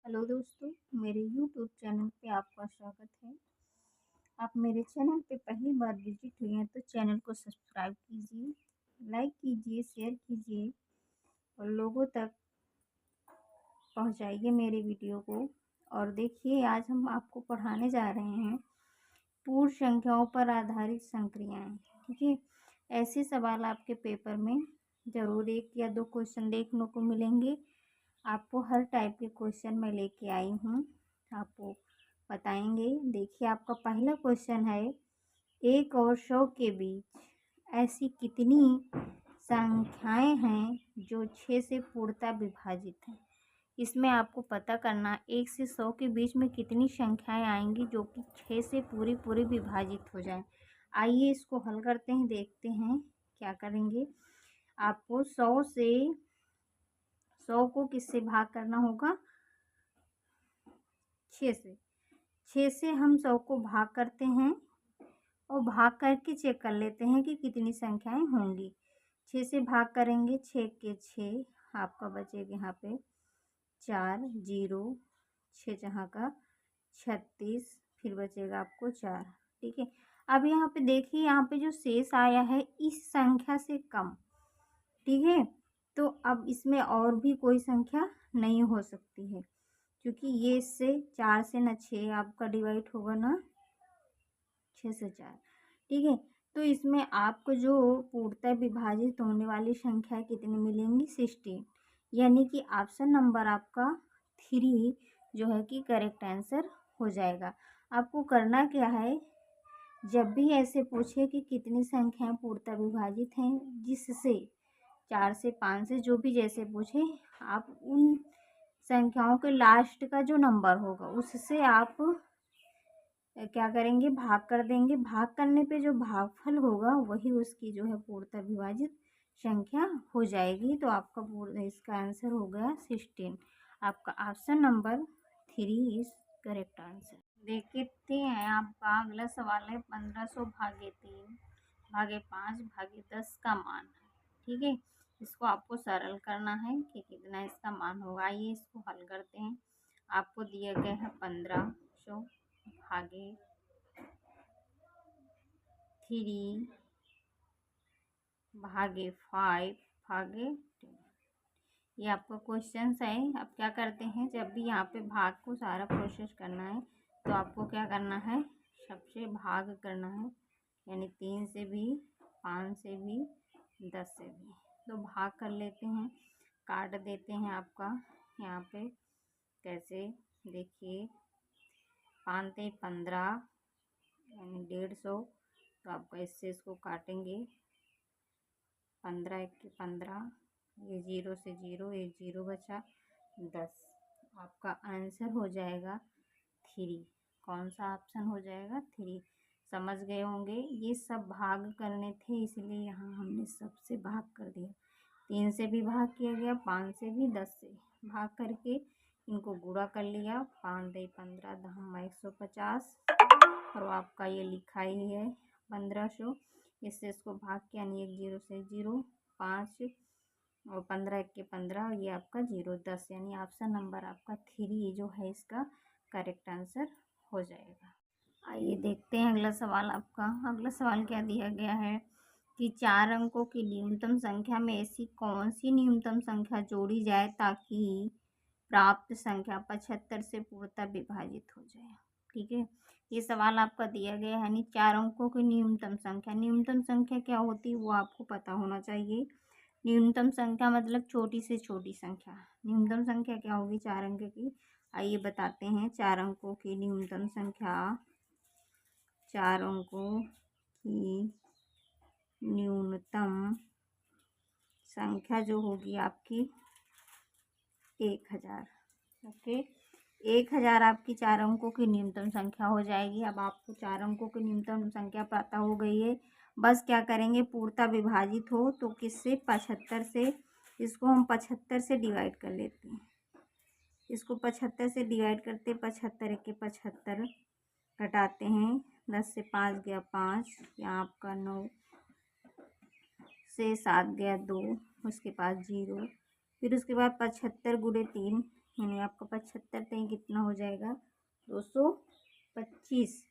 Hello दोस्तों, मेरे YouTube channel पे आपका स्वागत है। आप मेरे चैनल पे पहली बार विजिट हुए हैं तो चैनल को सब्सक्राइब कीजिए, लाइक कीजिए, शेयर कीजिए और लोगों तक पहुंचाइए मेरे वीडियो को। और देखिए, आज हम आपको पढ़ाने जा रहे हैं पूर्ण संख्याओं पर आधारित संक्रियाएं। ठीक है, ऐसे सवाल आपके पेपर में ज़रूर 1 या 2 क्वेश्चन देखने को मिलेंगे। आपको हर टाइप के क्वेश्चन मैं लेके आई हूँ, आपको बताएंगे। देखिए, आपका पहला क्वेश्चन है, 1 और 100 के बीच ऐसी कितनी संख्याएं हैं जो 6 से पूर्णतः विभाजित हैं। इसमें आपको पता करना 1 से 100 के बीच में कितनी संख्याएं आएंगी जो कि 6 से पूरी विभाजित हो जाए। आइए इसको हल करते हैं, देखते हैं क्या करेंगे। आपको 100 को किससे भाग करना होगा? 6 से। 6 से हम 100 को भाग करते हैं और भाग करके चेक कर लेते हैं कि कितनी संख्याएं होंगी। 6 से भाग करेंगे, 6 के 6, आपका बचेगा यहाँ पे 4, 0, 6 जहाँ का 36, फिर बचेगा आपको 4। ठीक है, अब यहाँ पे देखिए, यहाँ पे जो शेष आया है इस संख्या से कम। ठीक है, तो अब इसमें और भी कोई संख्या नहीं हो सकती है, क्योंकि ये इससे 4 से ना 6 आपका डिवाइड होगा ना 6 से 4। ठीक है, तो इसमें आपको जो पूर्णतः विभाजित होने वाली संख्या कितनी मिलेंगी? 16, यानी कि ऑप्शन नंबर आपका 3 जो है कि करेक्ट आंसर हो जाएगा। आपको करना क्या है, जब भी ऐसे पूछे कि कितनी संख्याएं पूर्णतः विभाजित हैं, जिससे 4 से 5 से जो भी जैसे पूछे, आप उन संख्याओं के लास्ट का जो नंबर होगा उससे आप क्या करेंगे, भाग कर देंगे। भाग करने पे जो भागफल होगा वही उसकी जो है पूर्णतः विभाजित संख्या हो जाएगी। तो आपका पूर्ण इसका आंसर हो गया 16। आपका option number 3 is correct answer. देखते हैं, आपका अगला सवाल है 1500 भागे 3 भागे 5 भागे 10 का मान है। ठीक है, इसको आपको सरल करना है कि कितना इसका मान होगा। आइए इसको हल करते हैं। आपको दिया गया है 1500 भागे 3 भागे 5 भागे 10। ये आपका क्वेश्चन है। अब क्या करते हैं, जब भी यहाँ पे भाग को सारा प्रोसेस करना है तो आपको क्या करना है, सबसे भाग करना है, यानी 3 से भी, 5 से भी, 10 से भी। तो भाग कर लेते हैं, काट देते हैं। आपका यहाँ पे कैसे, देखिए 5 से 15 यानी 150। तो आपका इससे इसको काटेंगे, 15 1 15, ये 0 से 0, एक 0 बचा, 10। आपका आंसर हो जाएगा 3। कौन सा ऑप्शन हो जाएगा? 3। समझ गए होंगे, ये सब भाग करने थे, इसलिए यहाँ हमने सबसे भाग कर दिया। 3 से भी भाग किया गया, 5 से भी, 10 से भाग करके इनको गुणा कर लिया। 5 दे 15, 150, और आपका ये लिखा ही है 1500। इससे इसको भाग किया, यानी एक 0 से 0, 5 और 15 1 के 15, ये आपका 0 10, यानी ऑप्शन नंबर आपका 3 जो है इसका करेक्ट आंसर हो जाएगा। आइए देखते हैं अगला सवाल। आपका अगला सवाल क्या दिया गया है कि 4 अंकों की न्यूनतम संख्या में ऐसी कौन सी न्यूनतम संख्या जोड़ी जाए ताकि प्राप्त संख्या 75 से पूर्णतः विभाजित हो जाए। ठीक है, ये सवाल आपका दिया गया है, यानी 4 अंकों की न्यूनतम संख्या। न्यूनतम संख्या क्या होती है वो आपको पता होना चाहिए। न्यूनतम संख्या मतलब छोटी से छोटी संख्या। न्यूनतम संख्या क्या होगी 4 अंक की? आइए बताते हैं। 4 अंकों की न्यूनतम संख्या, 4 अंकों की न्यूनतम संख्या जो होगी आपकी 1000। ओके, 1000 आपकी 4 अंकों की न्यूनतम संख्या हो जाएगी। अब आपको 4 अंकों की न्यूनतम संख्या पता हो गई है। बस क्या करेंगे, पूर्णतः विभाजित हो तो किससे? 75 से। इसको हम 75 से डिवाइड कर लेते हैं। इसको 75 से डिवाइड करते, 75 1 के 75 घटाते हैं, 10 से 5 गया 5, यहाँ आपका 9 से 7 गया 2, उसके बाद 0, फिर उसके बाद 75 गुणे 3, यानी आपका 75 से कितना हो जाएगा 225।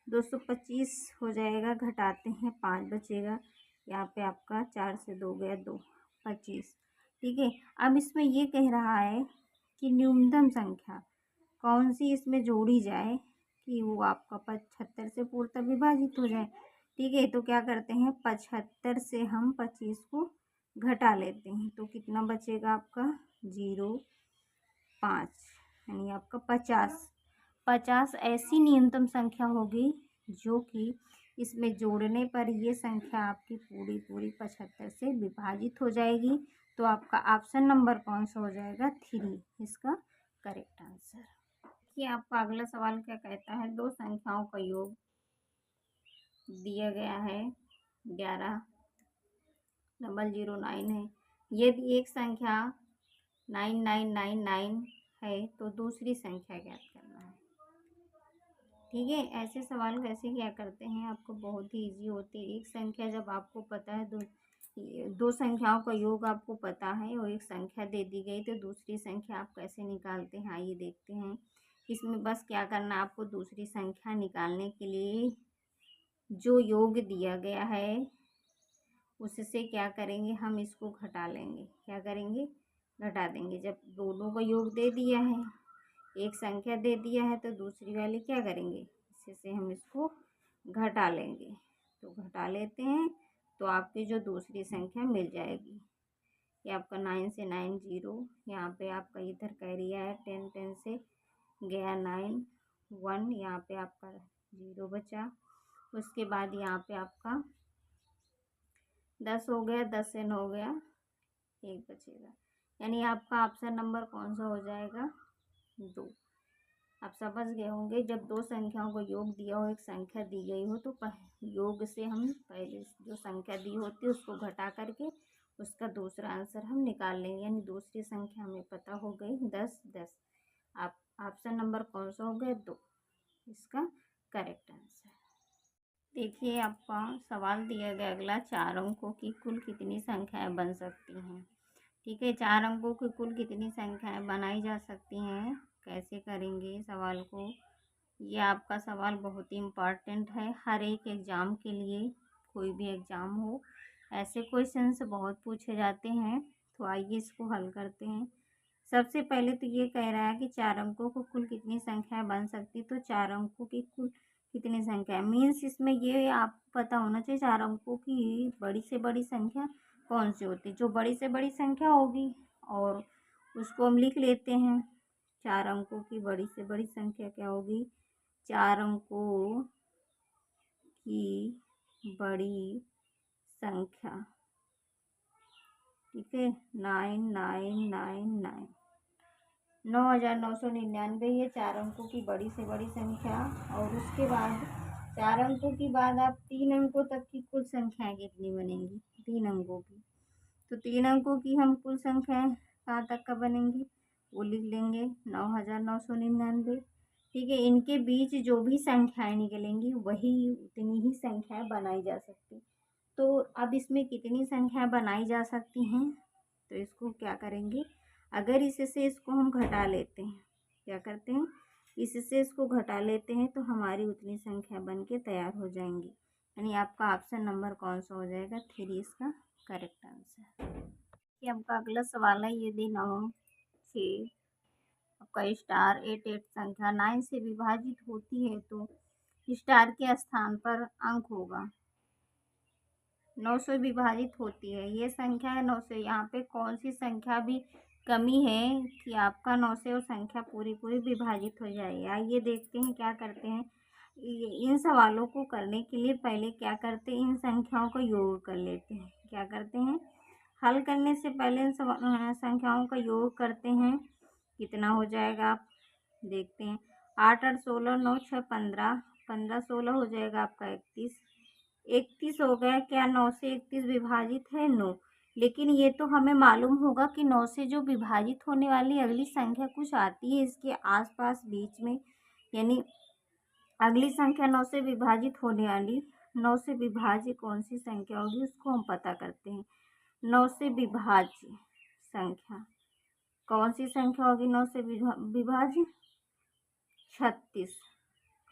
225 हो जाएगा, घटाते हैं 5 बचेगा। यहाँ पे आपका 4 से 2 गया 2, 25। ठीक है, अब इसमें ये कह रहा है कि न्यूनतम संख्या कौन सी इसमें जोड़ी जाए कि वो आपका 75 से पूर्णतः विभाजित हो जाए। ठीक है, तो क्या करते हैं 75 से हम 25 को घटा लेते हैं, तो कितना बचेगा आपका 0.5, यानी आपका 50। 50 ऐसी न्यूनतम संख्या होगी जो कि इसमें जोड़ने पर ये संख्या आपकी पूरी पूरी 75 से विभाजित हो जाएगी। तो आपका ऑप्शन नंबर कौन सा हो जाएगा 3, इसका करेक्ट आंसर। कि आपका अगला सवाल क्या कहता है, दो संख्याओं का योग दिया गया है 11,009 है। यदि एक संख्या 9999 है तो दूसरी संख्या ज्ञात करना है। ठीक है, ऐसे सवाल कैसे क्या करते हैं, आपको बहुत ही इजी होते हैं। एक संख्या जब आपको पता है, दो संख्याओं का योग आपको पता है और एक संख्या दे दी गई, तो दूसरी संख्या आप कैसे निकालते हैं आइए देखते हैं। इसमें बस क्या करना, आपको दूसरी संख्या निकालने के लिए जो योग दिया गया है उससे क्या करेंगे, हम इसको घटा लेंगे। क्या करेंगे, घटा देंगे। जब दोनों का योग दे दिया है, एक संख्या दे दिया है, तो दूसरी वाली क्या करेंगे, इससे हम इसको घटा लेंगे। तो घटा लेते हैं तो आपकी जो दूसरी संख्या मिल जाएगी। ये आपका 9 से 9 0, यहाँ पे आपका इधर कैरी आया 10 10 से गया 9 1, यहाँ पे आपका 0 बचा। उसके बाद यहाँ पे आपका 10 हो गया, 10 से 9 गया 1 बचेगा। यानी आपका ऑप्शन नंबर कौन सा हो जाएगा 2। आप समझ गए होंगे, जब दो संख्याओं को योग दिया हो, एक संख्या दी गई हो, तो योग से हम पहले जो संख्या दी होती है उसको घटा करके उसका दूसरा आंसर हम निकाल लेंगे। यानी दूसरी संख्या हमें पता हो गई 10 10। आप ऑप्शन नंबर कौन सा हो गया 2, इसका करेक्ट आंसर। देखिए, आपका सवाल दिया गया अगला, 4 अंकों की कुल कितनी संख्याएं बन सकती हैं। ठीक है, 4 अंकों की कुल कितनी संख्याएं बनाई जा सकती हैं, कैसे करेंगे सवाल को। ये आपका सवाल बहुत ही इम्पॉर्टेंट है हर एक एग्ज़ाम के लिए, कोई भी एग्ज़ाम हो ऐसे क्वेश्चंस बहुत पूछे जाते हैं। तो आइए इसको हल करते हैं। सबसे पहले तो ये कह रहा है कि 4 अंकों को कुल कितनी संख्याएं बन सकती, तो 4 अंकों की कुल कितनी संख्या मीन्स इसमें ये आपको पता होना चाहिए 4 अंकों की बड़ी से बड़ी संख्या कौन सी होती है। जो बड़ी से बड़ी संख्या होगी और उसको हम लिख लेते हैं। 4 अंकों की बड़ी से बड़ी संख्या क्या होगी, 4 अंकों की बड़ी संख्या। ठीक है, 9999 9,999 ये 4 अंकों की बड़ी से बड़ी संख्या। और उसके बाद 4 अंकों की बाद आप 3 अंकों तक की कुल संख्याएं कितनी बनेंगी, 3 अंकों की। तो 3 अंकों की हम कुल संख्याएं कहाँ तक का बनेंगी वो लिख लेंगे 9,999। ठीक है, इनके बीच जो भी संख्याएं निकलेंगी वही उतनी ही संख्याएं बनाई जा सकती। तो अब इसमें कितनी संख्याएं बनाई जा सकती हैं, तो इसको क्या करेंगे, अगर इससे इसको हम घटा लेते हैं, क्या करते हैं इससे इसको घटा लेते हैं, तो हमारी उतनी संख्या बन के तैयार हो जाएंगी। यानी आपका ऑप्शन नंबर कौन सा हो जाएगा 3, इसका करेक्ट आंसर। ये आपका अगला सवाल है, यदि 9 6 आपका स्टार 8 8 संख्या 9 से विभाजित होती है तो स्टार के स्थान पर अंक होगा। 9 से विभाजित होती है ये संख्या है 9 से, यहाँ पे कौन सी संख्या भी कमी है कि आपका 9 से वो संख्या पूरी पूरी विभाजित हो जाए। आइए देखते हैं क्या करते हैं। इन सवालों को करने के लिए पहले क्या करते हैं, इन संख्याओं का योग कर लेते हैं। क्या करते हैं, हल करने से पहले इन संख्याओं का योग करते हैं। कितना हो जाएगा आप देखते हैं, 8 8 16 9 6 15 15 16 हो जाएगा आपका 31। 31 हो गया। क्या 9 से 31 विभाजित है, नो। लेकिन ये तो हमें मालूम होगा कि 9 से जो विभाजित होने वाली अगली संख्या कुछ आती है इसके आसपास बीच में, यानी अगली संख्या 9 से विभाजित होने वाली, 9 से विभाज्य कौन सी संख्या होगी उसको हम पता करते हैं। 9 से विभाज्य संख्या कौन सी संख्या होगी 9 से विभाज्य? 36।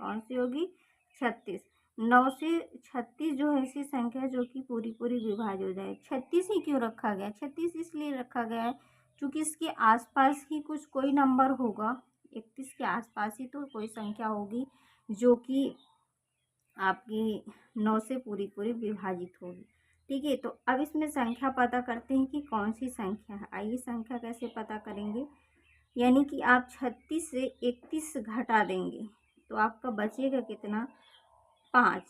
कौन सी होगी? 36। 9 से 36 जो है ऐसी संख्या है जो कि पूरी पूरी विभाज्य हो जाए। 36 ही क्यों रखा गया? 36 इसलिए रखा गया है क्योंकि इसके आसपास ही कुछ कोई नंबर होगा, 31 के आसपास ही तो कोई संख्या होगी जो कि आपकी 9 से पूरी पूरी विभाजित होगी। ठीक है, तो अब इसमें संख्या पता करते हैं कि कौन सी संख्या है। आइए संख्या कैसे पता करेंगे। यानी कि आप 36 से 31 घटा देंगे तो आपका बचेगा कितना? 5।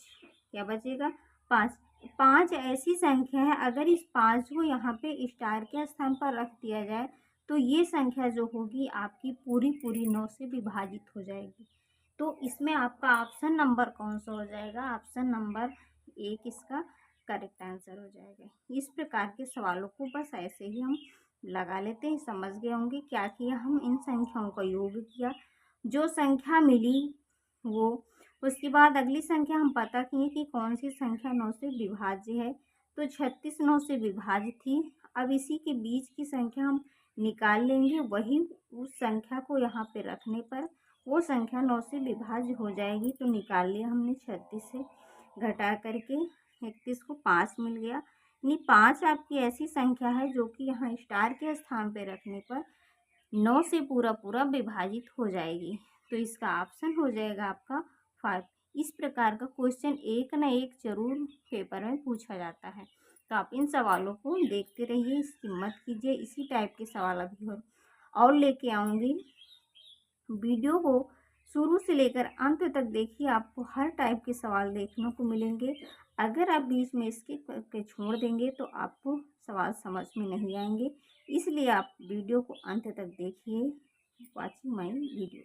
क्या बचेगा? 5। 5 ऐसी संख्या है, अगर इस 5 को यहाँ पे स्टार के स्थान पर रख दिया जाए तो ये संख्या जो होगी आपकी पूरी पूरी 9 से विभाजित हो जाएगी। तो इसमें आपका ऑप्शन नंबर कौन सा हो जाएगा? ऑप्शन नंबर 1 इसका करेक्ट आंसर हो जाएगा। इस प्रकार के सवालों को बस ऐसे ही हम लगा लेते हैं। समझ गए होंगे क्या किया, हम इन संख्याओं का योग किया, जो संख्या मिली वो, उसके बाद अगली संख्या हम पता किए कि कौन सी संख्या 9 से विभाज्य है। तो 36 9 से विभाज्य थी। अब इसी के बीच की संख्या हम निकाल लेंगे, वही उस संख्या को यहाँ पे रखने पर वो संख्या 9 से विभाज्य हो जाएगी। तो निकाल लिया हमने 36 से घटा करके 31 को 5 मिल गया। यानी 5 आपकी ऐसी संख्या है जो कि यहाँ स्टार के स्थान पे रखने पर 9 से पूरा पूरा विभाजित हो जाएगी। तो इसका ऑप्शन हो जाएगा आपका 5। इस प्रकार का क्वेश्चन एक ना एक जरूर पेपर में पूछा जाता है। तो आप इन सवालों को देखते रहिए, इसकी मत कीजिए। इसी टाइप के सवाल अभी और लेके आऊँगी। वीडियो को शुरू से लेकर अंत तक देखिए, आपको हर टाइप के सवाल देखने को मिलेंगे। अगर आप बीच में स्किप करके छोड़ देंगे तो आपको सवाल समझ में नहीं आएंगे, इसलिए आप वीडियो को अंत तक देखिए। Watching my video.